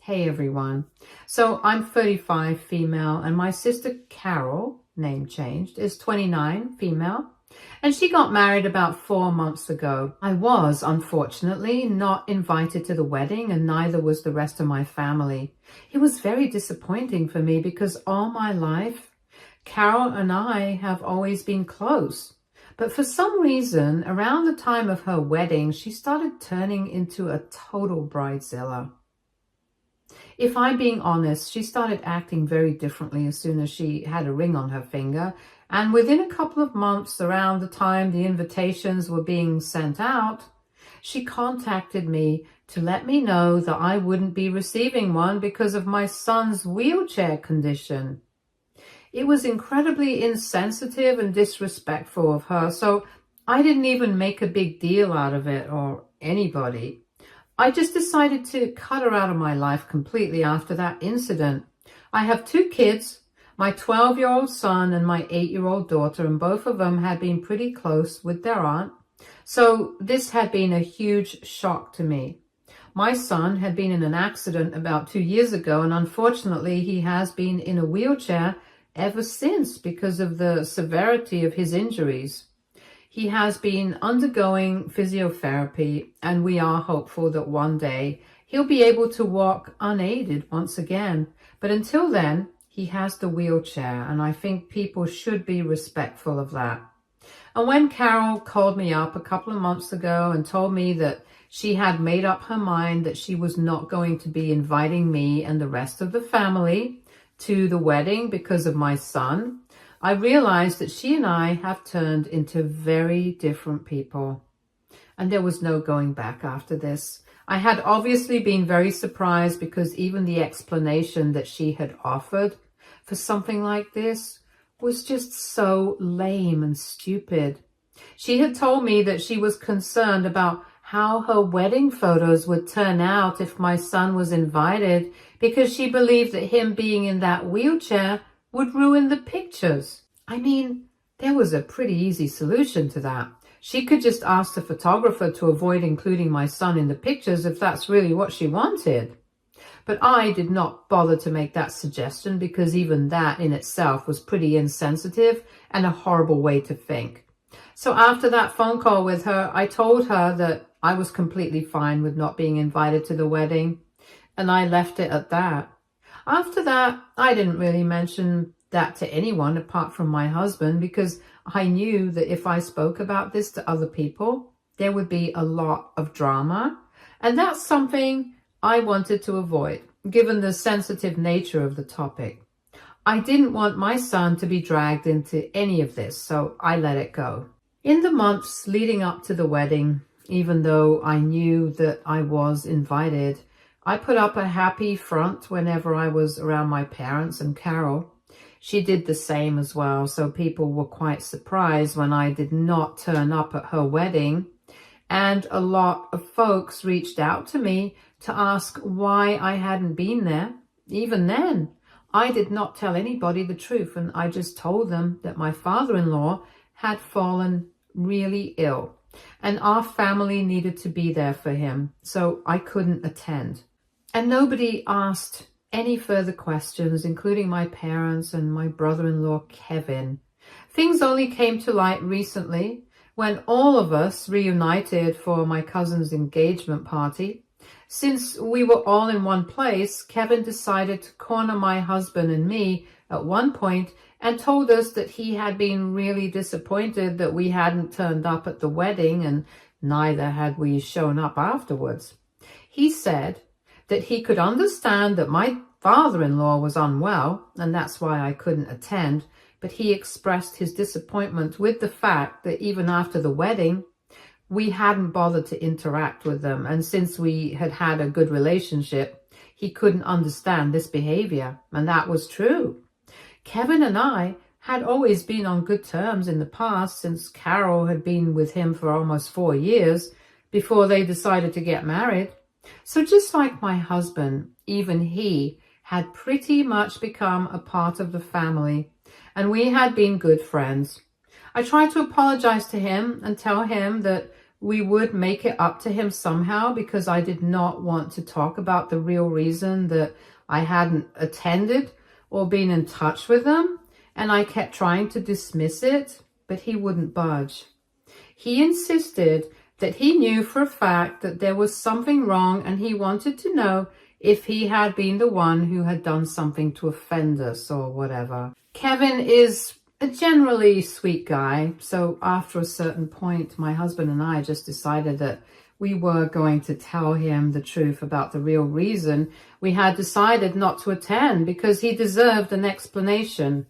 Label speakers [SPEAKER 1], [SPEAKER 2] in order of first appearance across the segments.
[SPEAKER 1] Hey everyone. So I'm 35, female, and my sister Carol, name changed, is 29, female, and she got married about 4 months ago. I was, unfortunately, not invited to the wedding, and neither was the rest of my family. It was very disappointing for me because all my life, Carol and I have always been close. But for some reason, around the time of her wedding, she started turning into a total bridezilla. If I'm being honest, she started acting very differently as soon as she had a ring on her finger. And within a couple of months, around the time the invitations were being sent out, she contacted me to let me know that I wouldn't be receiving one because of my son's wheelchair condition. It was incredibly insensitive and disrespectful of her, so I didn't even make a big deal out of it or anybody. I just decided to cut her out of my life completely after that incident. I have 2 kids, my 12-year-old son and my 8-year-old daughter, and both of them had been pretty close with their aunt. So this had been a huge shock to me. My son had been in an accident about 2 years ago, and unfortunately he has been in a wheelchair ever since because of the severity of his injuries. He has been undergoing physiotherapy, and we are hopeful that one day he'll be able to walk unaided once again. But until then, he has the wheelchair, and I think people should be respectful of that. And when Carol called me up a couple of months ago and told me that she had made up her mind that she was not going to be inviting me and the rest of the family to the wedding because of my son, I realized that she and I have turned into very different people. And there was no going back after this. I had obviously been very surprised because even the explanation that she had offered for something like this was just so lame and stupid. She had told me that she was concerned about how her wedding photos would turn out if my son was invited because she believed that him being in that wheelchair would ruin the pictures. I mean, there was a pretty easy solution to that. She could just ask the photographer to avoid including my son in the pictures if that's really what she wanted. But I did not bother to make that suggestion because even that in itself was pretty insensitive and a horrible way to think. So after that phone call with her, I told her that I was completely fine with not being invited to the wedding, and I left it at that. After that, I didn't really mention that to anyone apart from my husband because I knew that if I spoke about this to other people, there would be a lot of drama. And that's something I wanted to avoid, given the sensitive nature of the topic. I didn't want my son to be dragged into any of this, so I let it go. In the months leading up to the wedding, even though I knew that I was invited, I put up a happy front whenever I was around my parents and Carol. She did the same as well, so people were quite surprised when I did not turn up at her wedding. And a lot of folks reached out to me to ask why I hadn't been there. Even then, I did not tell anybody the truth, and I just told them that my father-in-law had fallen really ill, and our family needed to be there for him, so I couldn't attend. And nobody asked any further questions, including my parents and my brother-in-law, Kevin. Things only came to light recently when all of us reunited for my cousin's engagement party. Since we were all in one place, Kevin decided to corner my husband and me at one point and told us that he had been really disappointed that we hadn't turned up at the wedding, and neither had we shown up afterwards. He said that he could understand that my father-in-law was unwell, and that's why I couldn't attend, but he expressed his disappointment with the fact that even after the wedding, we hadn't bothered to interact with them, and since we had had a good relationship, he couldn't understand this behavior, and that was true. Kevin and I had always been on good terms in the past since Carol had been with him for almost 4 years before they decided to get married. So just like my husband, even he had pretty much become a part of the family, and we had been good friends. I tried to apologize to him and tell him that we would make it up to him somehow, because I did not want to talk about the real reason that I hadn't attended or been in touch with them. And I kept trying to dismiss it, but he wouldn't budge. He insisted that he knew for a fact that there was something wrong, and he wanted to know if he had been the one who had done something to offend us or whatever. Kevin is a generally sweet guy, so after a certain point, my husband and I just decided that we were going to tell him the truth about the real reason we had decided not to attend, because he deserved an explanation.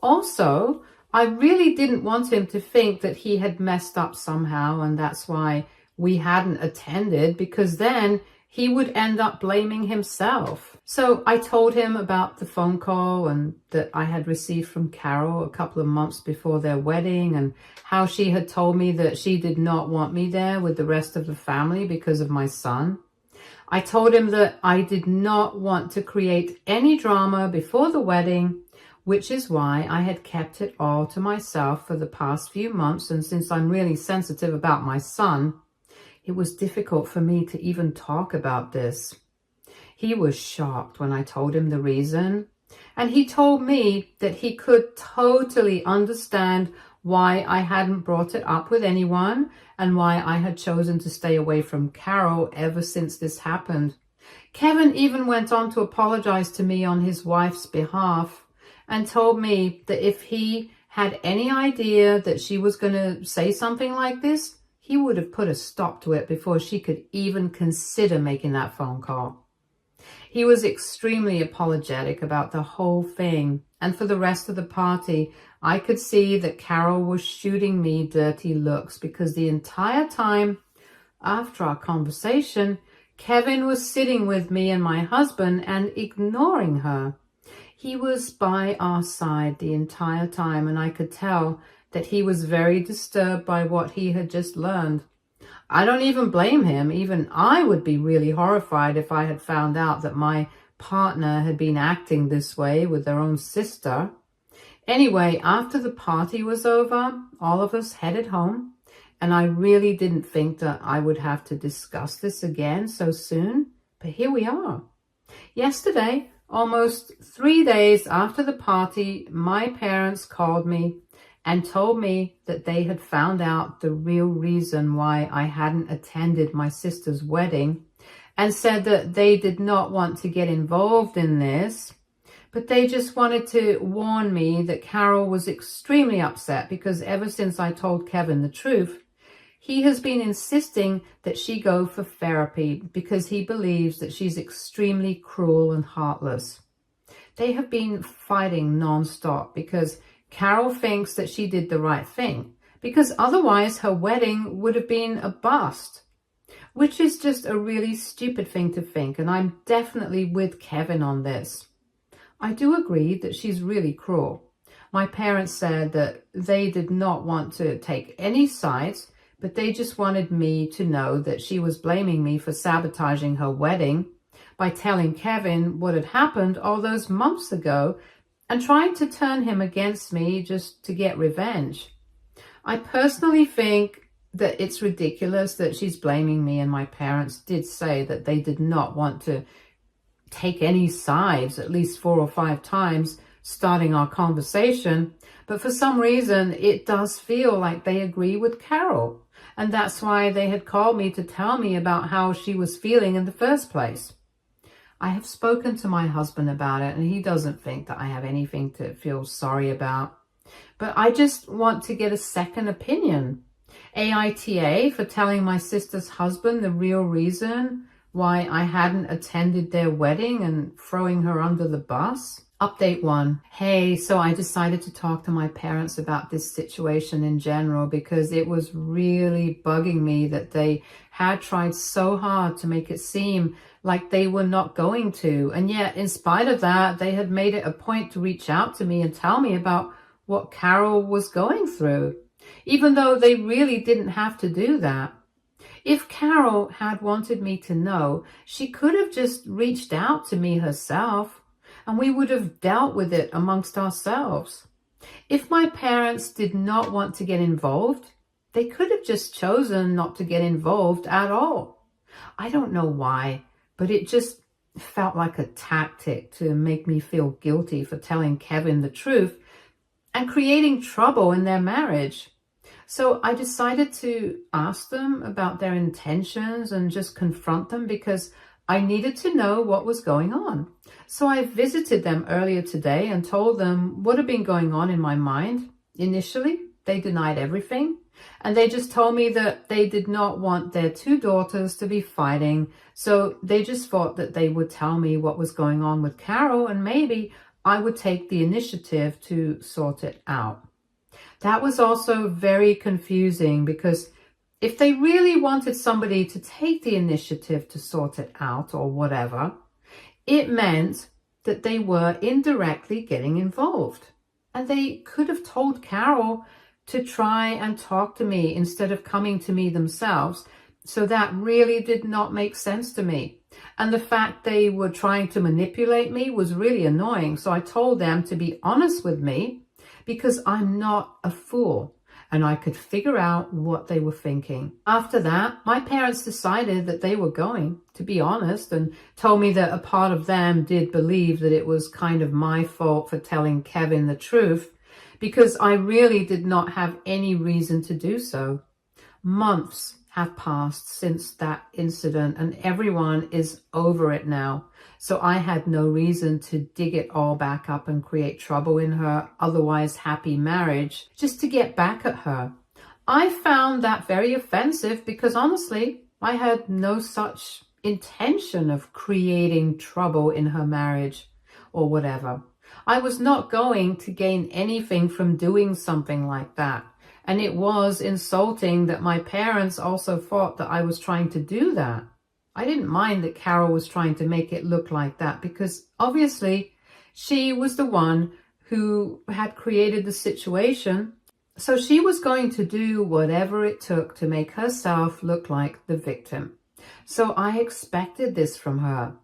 [SPEAKER 1] Also, I really didn't want him to think that he had messed up somehow and that's why we hadn't attended, because then he would end up blaming himself. So I told him about the phone call and that I had received from Carol a couple of months before their wedding, and how she had told me that she did not want me there with the rest of the family because of my son. I told him that I did not want to create any drama before the wedding, which is why I had kept it all to myself for the past few months. And since I'm really sensitive about my son, it was difficult for me to even talk about this. He was shocked when I told him the reason, and he told me that he could totally understand why I hadn't brought it up with anyone and why I had chosen to stay away from Carol ever since this happened. Kevin even went on to apologize to me on his wife's behalf, and told me that if he had any idea that she was going to say something like this, he would have put a stop to it before she could even consider making that phone call. He was extremely apologetic about the whole thing, and for the rest of the party, I could see that Carol was shooting me dirty looks, because the entire time after our conversation, Kevin was sitting with me and my husband and ignoring her. He was by our side the entire time, and I could tell that he was very disturbed by what he had just learned. I don't even blame him. Even I would be really horrified if I had found out that my partner had been acting this way with their own sister. Anyway, after the party was over, all of us headed home, and I really didn't think that I would have to discuss this again so soon, but here we are. Yesterday, almost 3 days after the party, my parents called me and told me that they had found out the real reason why I hadn't attended my sister's wedding, and said that they did not want to get involved in this, but they just wanted to warn me that Carol was extremely upset because ever since I told Kevin the truth, he has been insisting that she go for therapy because he believes that she's extremely cruel and heartless. They have been fighting non-stop because Carol thinks that she did the right thing, because otherwise her wedding would have been a bust, which is just a really stupid thing to think, and I'm definitely with Kevin on this. I do agree that she's really cruel. My parents said that they did not want to take any sides, but they just wanted me to know that she was blaming me for sabotaging her wedding by telling Kevin what had happened all those months ago and trying to turn him against me just to get revenge. I personally think that it's ridiculous that she's blaming me, and my parents did say that they did not want to take any sides at least 4 or 5 times starting our conversation, but for some reason it does feel like they agree with Carol, and that's why they had called me to tell me about how she was feeling in the first place. I have spoken to my husband about it, and he doesn't think that I have anything to feel sorry about, but I just want to get a second opinion. AITA for telling my sister's husband the real reason why I hadn't attended their wedding and throwing her under the bus. Update 1. Hey, so I decided to talk to my parents about this situation in general because it was really bugging me that they had tried so hard to make it seem like they were not going to. And yet, in spite of that, they had made it a point to reach out to me and tell me about what Carol was going through, even though they really didn't have to do that. If Carol had wanted me to know, she could have just reached out to me herself, and we would have dealt with it amongst ourselves. If my parents did not want to get involved, They could have just chosen not to get involved at all. I don't know why, but it just felt like a tactic to make me feel guilty for telling Kevin the truth and creating trouble in their marriage. So I decided to ask them about their intentions and just confront them because I needed to know what was going on. So I visited them earlier today and told them what had been going on in my mind. Initially, they denied everything, and they just told me that they did not want their two daughters to be fighting. So they just thought that they would tell me what was going on with Carol, and maybe I would take the initiative to sort it out. That was also very confusing because if they really wanted somebody to take the initiative to sort it out or whatever, it meant that they were indirectly getting involved. And they could have told Carol to try and talk to me instead of coming to me themselves. So that really did not make sense to me. And the fact they were trying to manipulate me was really annoying. So I told them to be honest with me because I'm not a fool and I could figure out what they were thinking. After that, my parents decided that they were going to be honest and told me that a part of them did believe that it was kind of my fault for telling Kevin the truth because I really did not have any reason to do so. Months have passed since that incident and everyone is over it now. So I had no reason to dig it all back up and create trouble in her otherwise happy marriage just to get back at her. I found that very offensive because honestly, I had no such intention of creating trouble in her marriage or whatever. I was not going to gain anything from doing something like that. And it was insulting that my parents also thought that I was trying to do that. I didn't mind that Carol was trying to make it look like that because obviously she was the one who had created the situation. So she was going to do whatever it took to make herself look like the victim. So I expected this from her,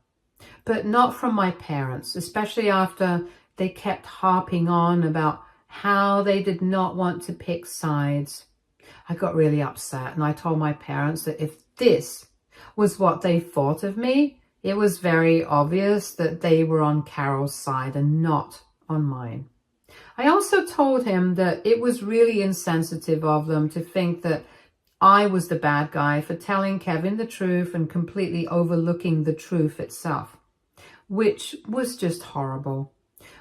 [SPEAKER 1] but not from my parents, especially after they kept harping on about how they did not want to pick sides. I got really upset and I told my parents that if this was what they thought of me, it was very obvious that they were on Carol's side and not on mine. I also told him that it was really insensitive of them to think that I was the bad guy for telling Kevin the truth and completely overlooking the truth itself, which was just horrible.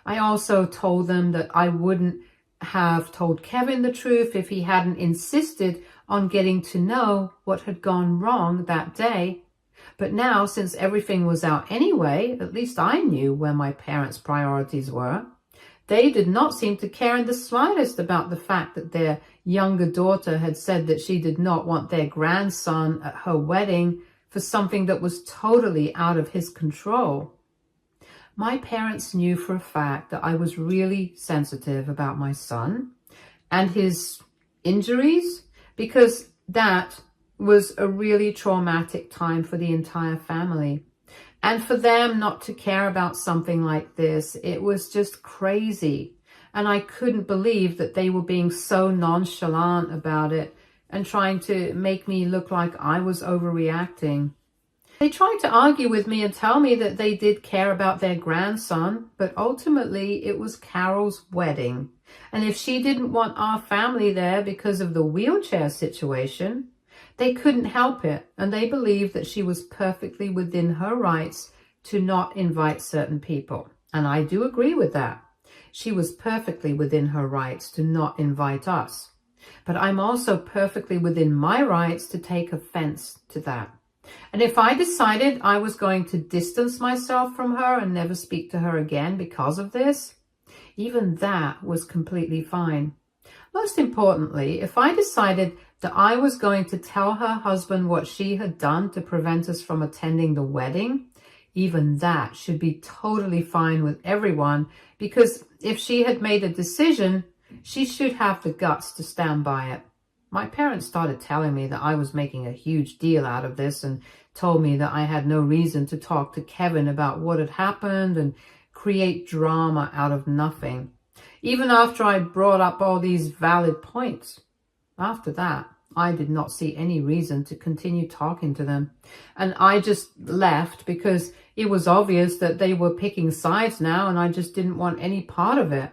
[SPEAKER 1] I also told them that I wouldn't have told Kevin the truth if he hadn't insisted on getting to know what had gone wrong that day. But now, since everything was out anyway, at least I knew where my parents' priorities were. They did not seem to care in the slightest about the fact that their younger daughter had said that she did not want their grandson at her wedding for something that was totally out of his control. My parents knew for a fact that I was really sensitive about my son and his injuries because that was a really traumatic time for the entire family. And for them not to care about something like this, it was just crazy. And I couldn't believe that they were being so nonchalant about it and trying to make me look like I was overreacting. They tried to argue with me and tell me that they did care about their grandson, but ultimately it was Carol's wedding. And if she didn't want our family there because of the wheelchair situation, they couldn't help it, and they believed that she was perfectly within her rights to not invite certain people. And I do agree with that. She was perfectly within her rights to not invite us. But I'm also perfectly within my rights to take offense to that. And if I decided I was going to distance myself from her and never speak to her again because of this, even that was completely fine. Most importantly, if I decided that I was going to tell her husband what she had done to prevent us from attending the wedding, even that should be totally fine with everyone, because if she had made a decision, she should have the guts to stand by it. My parents started telling me that I was making a huge deal out of this and told me that I had no reason to talk to Kevin about what had happened and create drama out of nothing, even after I brought up all these valid points. After that, I did not see any reason to continue talking to them. And I just left because it was obvious that they were picking sides now, and I just didn't want any part of it.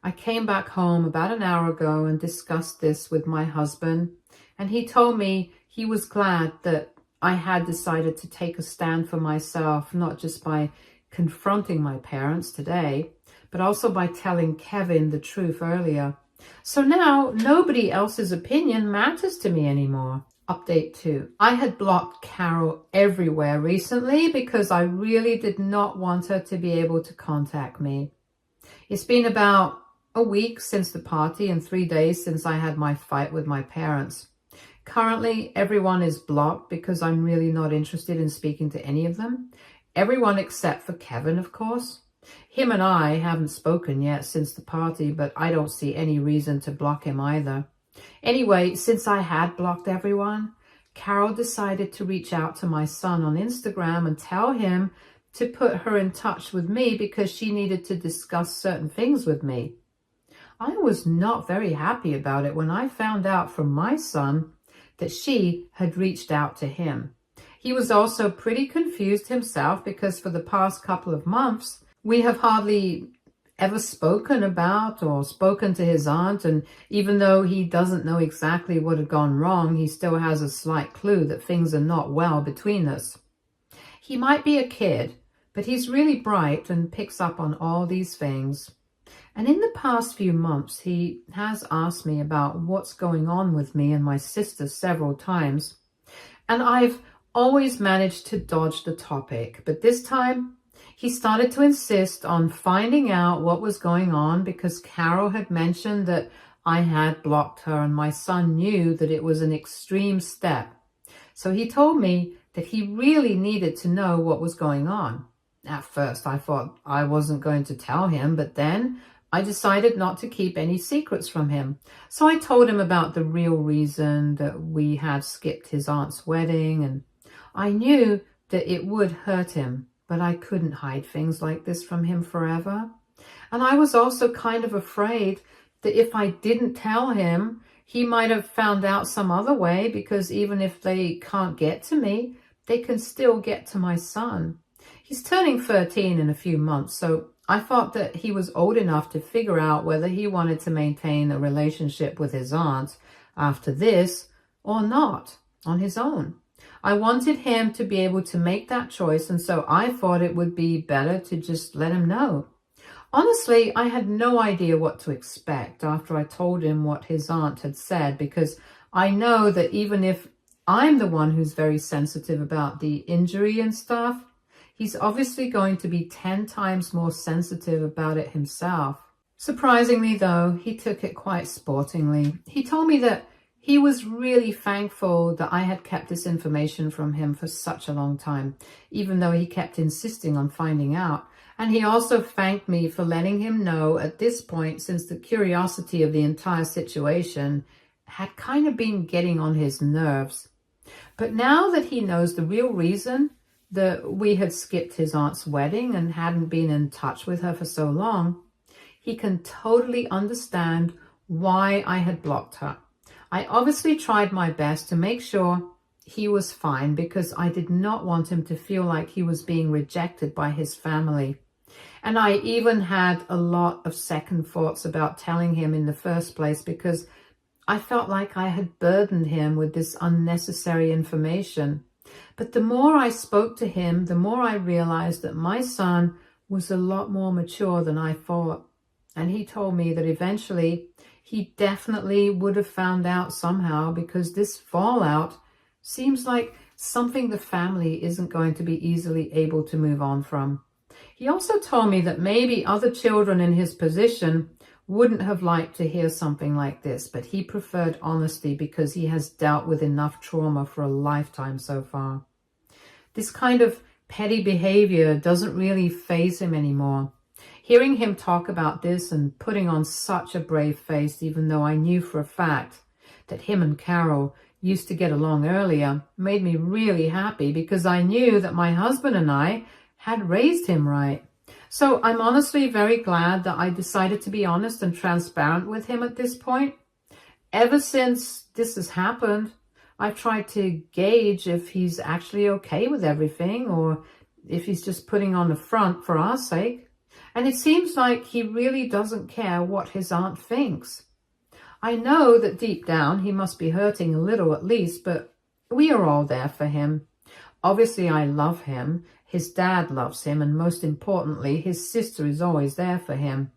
[SPEAKER 1] I came back home about an hour ago and discussed this with my husband, and he told me he was glad that I had decided to take a stand for myself, not just by confronting my parents today, but also by telling Kevin the truth earlier. So now nobody else's opinion matters to me anymore. Update 2. I had blocked Carol everywhere recently because I really did not want her to be able to contact me. It's been about a week since the party and 3 days since I had my fight with my parents. Currently, everyone is blocked because I'm really not interested in speaking to any of them. Everyone except for Kevin, of course. Him and I haven't spoken yet since the party, but I don't see any reason to block him either. Anyway, since I had blocked everyone, Carol decided to reach out to my son on Instagram and tell him to put her in touch with me because she needed to discuss certain things with me. I was not very happy about it when I found out from my son that she had reached out to him. He was also pretty confused himself because for the past couple of months, we have hardly ever spoken about or spoken to his aunt, and even though he doesn't know exactly what had gone wrong, he still has a slight clue that things are not well between us. He might be a kid, but he's really bright and picks up on all these things. And in the past few months, he has asked me about what's going on with me and my sister several times. And I've always managed to dodge the topic, but this time he started to insist on finding out what was going on because Carol had mentioned that I had blocked her and my son knew that it was an extreme step. So he told me that he really needed to know what was going on. At first, I thought I wasn't going to tell him, but then I decided not to keep any secrets from him. So I told him about the real reason that we had skipped his aunt's wedding, and I knew that it would hurt him, but I couldn't hide things like this from him forever. And I was also kind of afraid that if I didn't tell him, he might have found out some other way, because even if they can't get to me, they can still get to my son. He's turning 13 in a few months, so I thought that he was old enough to figure out whether he wanted to maintain a relationship with his aunt after this or not on his own. I wanted him to be able to make that choice, and so I thought it would be better to just let him know. Honestly, I had no idea what to expect after I told him what his aunt had said, because I know that even if I'm the one who's very sensitive about the injury and stuff, he's obviously going to be 10 times more sensitive about it himself. Surprisingly, though, he took it quite sportingly. He told me that he was really thankful that I had kept this information from him for such a long time, even though he kept insisting on finding out. And he also thanked me for letting him know at this point, since the curiosity of the entire situation had kind of been getting on his nerves. But now that he knows the real reason that we had skipped his aunt's wedding and hadn't been in touch with her for so long, he can totally understand why I had blocked her. I obviously tried my best to make sure he was fine because I did not want him to feel like he was being rejected by his family. And I even had a lot of second thoughts about telling him in the first place because I felt like I had burdened him with this unnecessary information. But the more I spoke to him, the more I realized that my son was a lot more mature than I thought. And he told me that eventually he definitely would have found out somehow, because this fallout seems like something the family isn't going to be easily able to move on from. He also told me that maybe other children in his position wouldn't have liked to hear something like this, but he preferred honesty because he has dealt with enough trauma for a lifetime so far. This kind of petty behavior doesn't really faze him anymore. Hearing him talk about this and putting on such a brave face, even though I knew for a fact that him and Carol used to get along earlier, made me really happy because I knew that my husband and I had raised him right. So I'm honestly very glad that I decided to be honest and transparent with him at this point. ever since this has happened, I've tried to gauge if he's actually okay with everything or if he's just putting on the front for our sake. And it seems like he really doesn't care what his aunt thinks. I know that deep down he must be hurting a little at least, but we are all there for him. Obviously, I love him. His dad loves him. And most importantly, his sister is always there for him.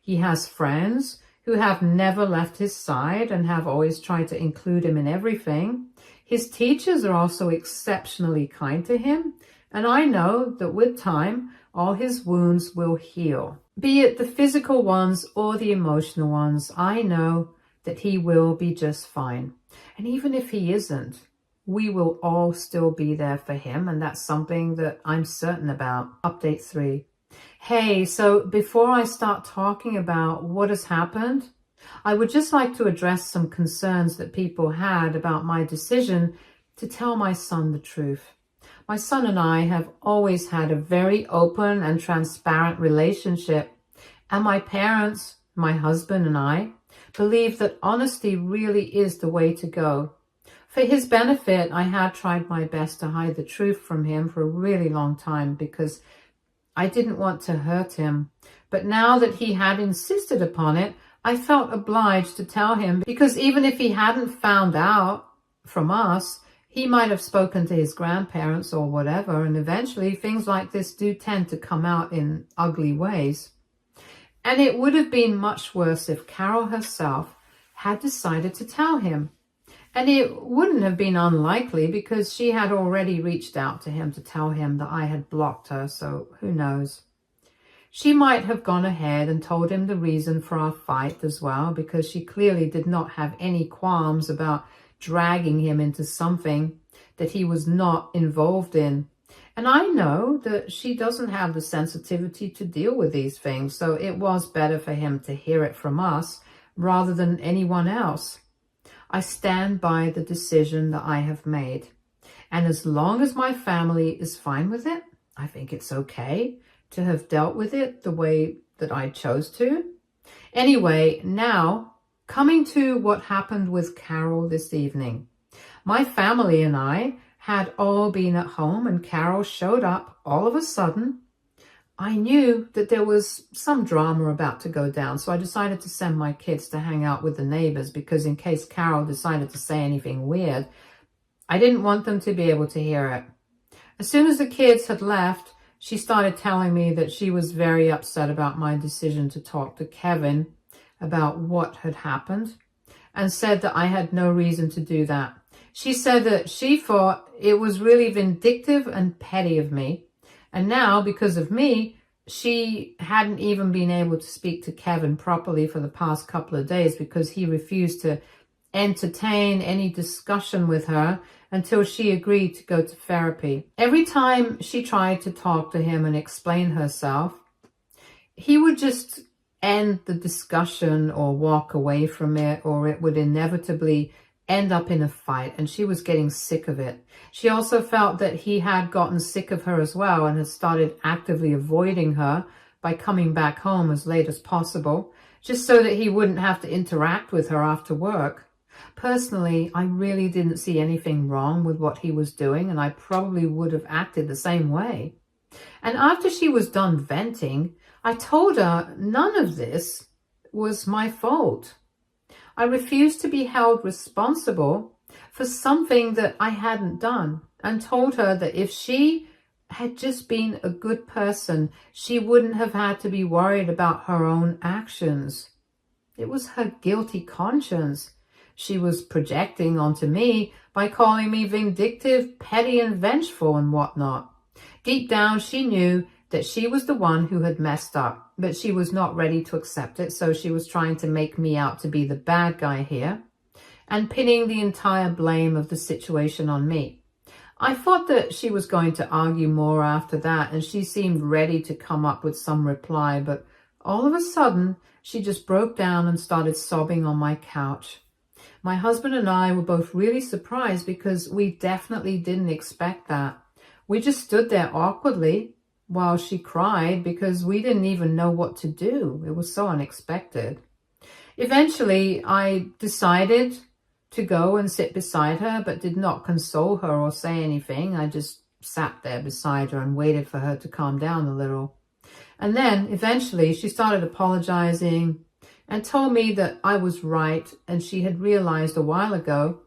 [SPEAKER 1] He has friends who have never left his side and have always tried to include him in everything. His teachers are also exceptionally kind to him. And I know that with time, all his wounds will heal. Be it the physical ones or the emotional ones, I know that he will be just fine. And even if he isn't, we will all still be there for him. And that's something that I'm certain about. Update 3. Hey, so before I start talking about what has happened, I would just like to address some concerns that people had about my decision to tell my son the truth. My son and I have always had a very open and transparent relationship, and my parents, my husband and I, believe that honesty really is the way to go. For his benefit, I had tried my best to hide the truth from him for a really long time because I didn't want to hurt him. But now that he had insisted upon it, I felt obliged to tell him, because even if he hadn't found out from us, he might have spoken to his grandparents or whatever, and eventually things like this do tend to come out in ugly ways. And it would have been much worse if Carol herself had decided to tell him. And it wouldn't have been unlikely because she had already reached out to him to tell him that I had blocked her, so who knows. She might have gone ahead and told him the reason for our fight as well, because she clearly did not have any qualms about dragging him into something that he was not involved in. And I know that she doesn't have the sensitivity to deal with these things, so it was better for him to hear it from us rather than anyone else. I stand by the decision that I have made. And as long as my family is fine with it, I think it's okay to have dealt with it the way that I chose to. Anyway, now coming to what happened with Carol this evening. My family and I had all been at home and Carol showed up all of a sudden. I knew that there was some drama about to go down, so I decided to send my kids to hang out with the neighbors because in case Carol decided to say anything weird, I didn't want them to be able to hear it. As soon as the kids had left, she started telling me that she was very upset about my decision to talk to Kevin about what had happened and said that I had no reason to do that. She said that she thought it was really vindictive and petty of me. And now, because of me, she hadn't even been able to speak to Kevin properly for the past couple of days because he refused to entertain any discussion with her until she agreed to go to therapy. Every time she tried to talk to him and explain herself, he would just end the discussion or walk away from it, or it would inevitably end up in a fight, and she was getting sick of it. She also felt that he had gotten sick of her as well and had started actively avoiding her by coming back home as late as possible, just so that he wouldn't have to interact with her after work. Personally, I really didn't see anything wrong with what he was doing, and I probably would have acted the same way. And after she was done venting, I told her none of this was my fault. I refused to be held responsible for something that I hadn't done, and told her that if she had just been a good person, she wouldn't have had to be worried about her own actions. It was her guilty conscience she was projecting onto me by calling me vindictive, petty, and vengeful and whatnot. Deep down, she knew that she was the one who had messed up, but she was not ready to accept it, so she was trying to make me out to be the bad guy here and pinning the entire blame of the situation on me. I thought that she was going to argue more after that, and she seemed ready to come up with some reply, but all of a sudden, she just broke down and started sobbing on my couch. My husband and I were both really surprised because we definitely didn't expect that. We just stood there awkwardly while she cried because we didn't even know what to do. It was so unexpected. Eventually, I decided to go and sit beside her, but did not console her or say anything. I just sat there beside her and waited for her to calm down a little. And then eventually she started apologizing and told me that I was right, and she had realized a while ago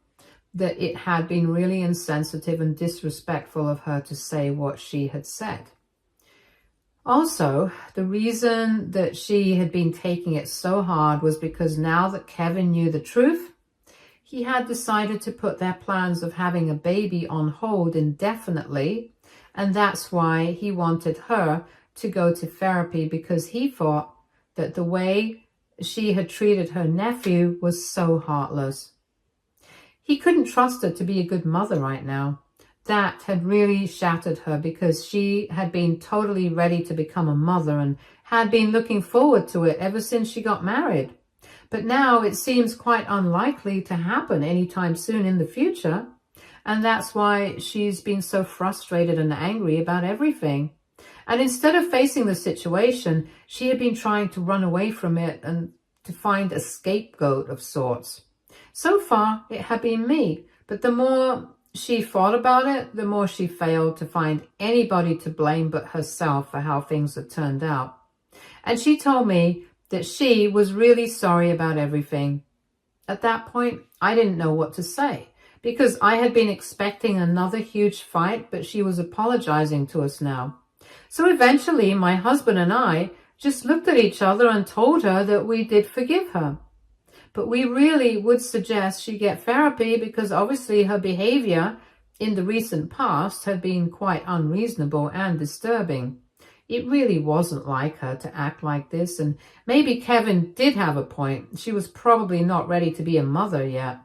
[SPEAKER 1] that it had been really insensitive and disrespectful of her to say what she had said. Also, the reason that she had been taking it so hard was because now that Kevin knew the truth, he had decided to put their plans of having a baby on hold indefinitely, and that's why he wanted her to go to therapy, because he thought that the way she had treated her nephew was so heartless. He couldn't trust her to be a good mother right now. That had really shattered her, because she had been totally ready to become a mother and had been looking forward to it ever since she got married. But now it seems quite unlikely to happen anytime soon in the future. And that's why she's been so frustrated and angry about everything. And instead of facing the situation, she had been trying to run away from it and to find a scapegoat of sorts. So far, it had been me, but the more she thought about it, the more she failed to find anybody to blame but herself for how things had turned out. And she told me that she was really sorry about everything. At that point, I didn't know what to say, because I had been expecting another huge fight, but she was apologizing to us now. So eventually, my husband and I just looked at each other and told her that we did forgive her. But we really would suggest she get therapy, because obviously her behavior in the recent past had been quite unreasonable and disturbing. It really wasn't like her to act like this, and maybe Kevin did have a point. She was probably not ready to be a mother yet.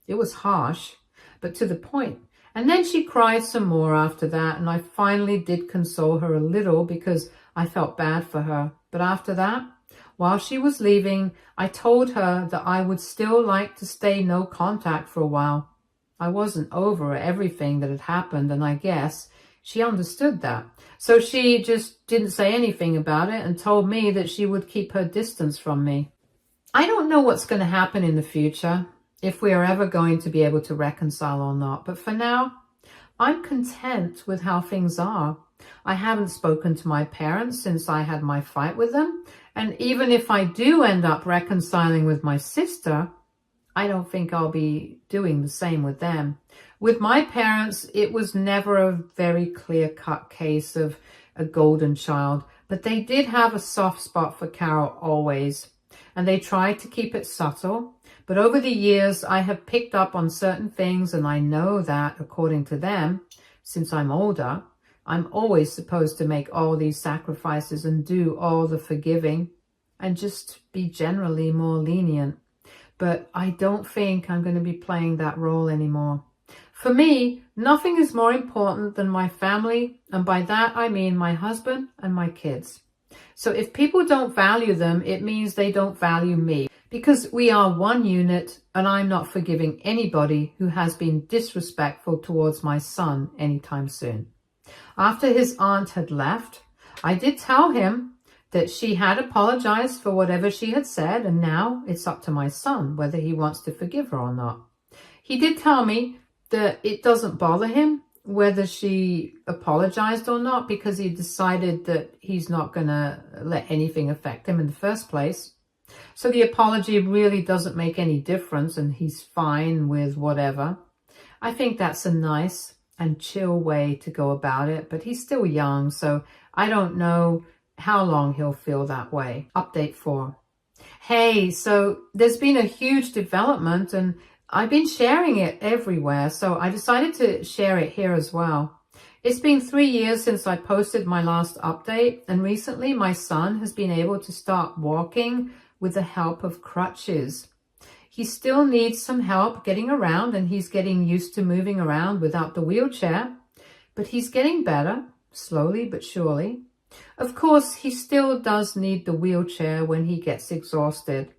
[SPEAKER 1] It was harsh, but to the point. And then she cried some more after that, and I finally did console her a little because I felt bad for her. But after that, while she was leaving, I told her that I would still like to stay no contact for a while. I wasn't over everything that had happened, and I guess she understood that. So she just didn't say anything about it and told me that she would keep her distance from me. I don't know what's going to happen in the future, if we are ever going to be able to reconcile or not. But for now, I'm content with how things are. I haven't spoken to my parents since I had my fight with them. And even if I do end up reconciling with my sister, I don't think I'll be doing the same with them. With my parents, it was never a very clear-cut case of a golden child, but they did have a soft spot for Carol always, and they tried to keep it subtle. But over the years, I have picked up on certain things, and I know that, according to them, since I'm older, I'm always supposed to make all these sacrifices and do all the forgiving and just be generally more lenient. But I don't think I'm going to be playing that role anymore. For me, nothing is more important than my family, and by that I mean my husband and my kids. So if people don't value them, it means they don't value me, because we are one unit, and I'm not forgiving anybody who has been disrespectful towards my son anytime soon. After his aunt had left, I did tell him that she had apologized for whatever she had said, and now it's up to my son whether he wants to forgive her or not. He did tell me that it doesn't bother him whether she apologized or not, because he decided that he's not going to let anything affect him in the first place. So the apology really doesn't make any difference, and he's fine with whatever. I think that's a nice and chill way to go about it, but he's still young, so I don't know how long he'll feel that way. Update 4. Hey, so there's been a huge development, and I've been sharing it everywhere, so I decided to share it here as well. It's been 3 years since I posted my last update, and recently my son has been able to start walking with the help of crutches. He still needs some help getting around, and he's getting used to moving around without the wheelchair, but he's getting better, slowly but surely. Of course, he still does need the wheelchair when he gets exhausted,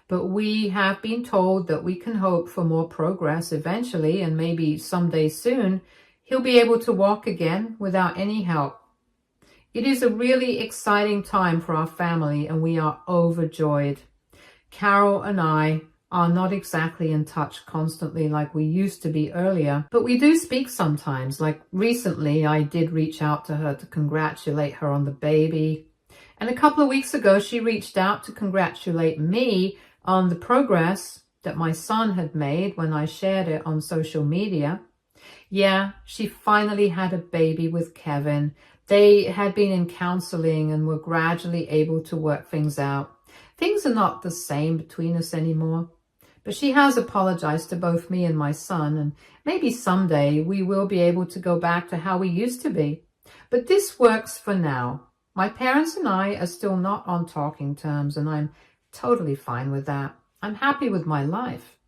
[SPEAKER 1] but we have been told that we can hope for more progress eventually, and maybe someday soon, he'll be able to walk again without any help. It is a really exciting time for our family, and we are overjoyed. Carol and I are not exactly in touch constantly like we used to be earlier, but we do speak sometimes. Like recently, I did reach out to her to congratulate her on the baby. And a couple of weeks ago, she reached out to congratulate me on the progress that my son had made when I shared it on social media. Yeah, she finally had a baby with Kevin. They had been in counseling and were gradually able to work things out. Things are not the same between us anymore. But she has apologized to both me and my son, and maybe someday we will be able to go back to how we used to be. But this works for now. My parents and I are still not on talking terms, and I'm totally fine with that. I'm happy with my life.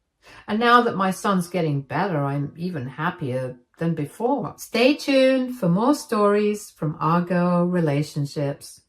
[SPEAKER 1] And now that my son's getting better, I'm even happier than before. Stay tuned for more stories from Argo Relationships.